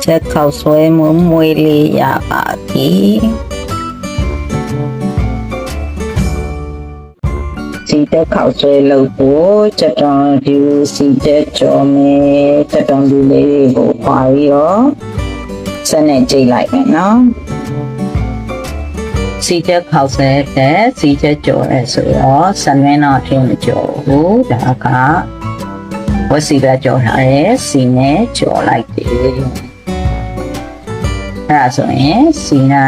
ချက်ခောက်ဆွဲမွေးလေးရပါပြီစီတက်ခောက်ဆွဲလုပ်ဖို့ချက်တောင်ဒီစီတက်ကြော်မယ်ချက်တောင်ဒီလေးကိုပါပြီးတော့ဆက်နဲ့ကြိတ်လိုက်မယ်နော်စီချက်ခောက်ဆွဲတဲ့စီချက်ကြော်ရဲဆိုတော့စနွင်းတော့ထင်းမကြော်ဘူးဒါကဝစီပဲကြော်ထားရဲစီနဲ့ကြော်လိုက်တယ်အဲ့ဒါဆိုရင်စီနာ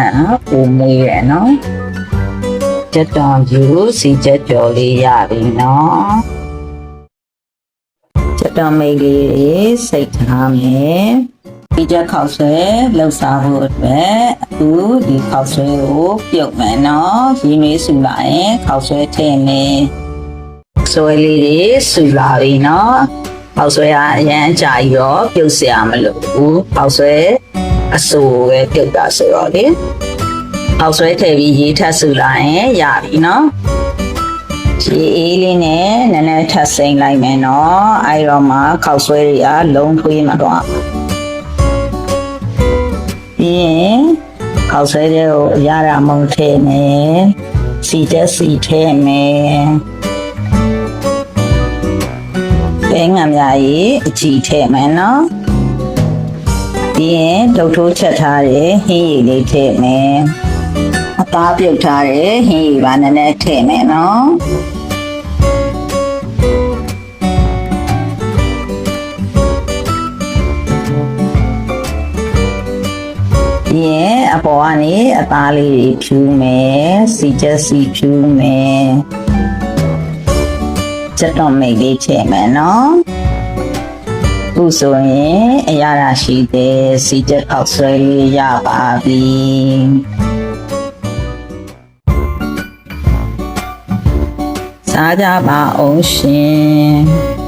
ပုံမွေးရနော်ချက်တောင်ယူစီချက်ကြော်လေးရပြီနော်ချက်တောင်မိတ်လေးတွေစိတ်ထားမယ်ဒီချက်ခောက်ဆွဲလှုပ်ရှားဖို့အတွက်အခုဒီခောက်ဆွဲကိုပြုတ်မယ်နော်ရင်းနှီးစုလာရင်ခောက်ဆွဲထည့်မယ်ဆွဲလေးတွေစုလာပြီနော်ခောက်ဆွဲကအရန်ကြာရောပြုတ်เสียမလို့ဘူးခောက်ဆွဲအဆိုးပဲပြုတ်တာဆိုတော့လေခောက်ဆွဲထည့်ပြီးရေထပ်စုလာရင်ရပြီနော်ရေအေးလေးနဲ့နည်းနည်းထပ်စိမ့်လိုက်မယ်နော်အဲ့တော့မှခောက်ဆွဲတွေကလုံးထွေးမတော့ပြီးရင်ခောက်ဆွဲတွေကိုရတာမုံထည့်မယ်စီတက်စီထည့်မယ်ပဲငါမြကြီးအကြည့်ထည့်မယ်နော်ပြီးရင်ဒုတ်ထိုးချက်ထားတဲ့ဟင်းရည်လေးထည့်မယ်အသားပြုတ်ထားတဲ့ဟင်းရည်ပါနည်းနည်းထည့်မယ်နော်ပြီးရင်အပေါ်ကနေအသားလေးဖြူမယ်စီချက်စီဖြူမယ်ချက်တော့မိတ်လေးထည့်မယ်နော်ခုဆိုရင်အရာရရှိတဲ့စီချက်အောက်ဆွဲလေးရပါပြီစားကြပါအောင်ရှင်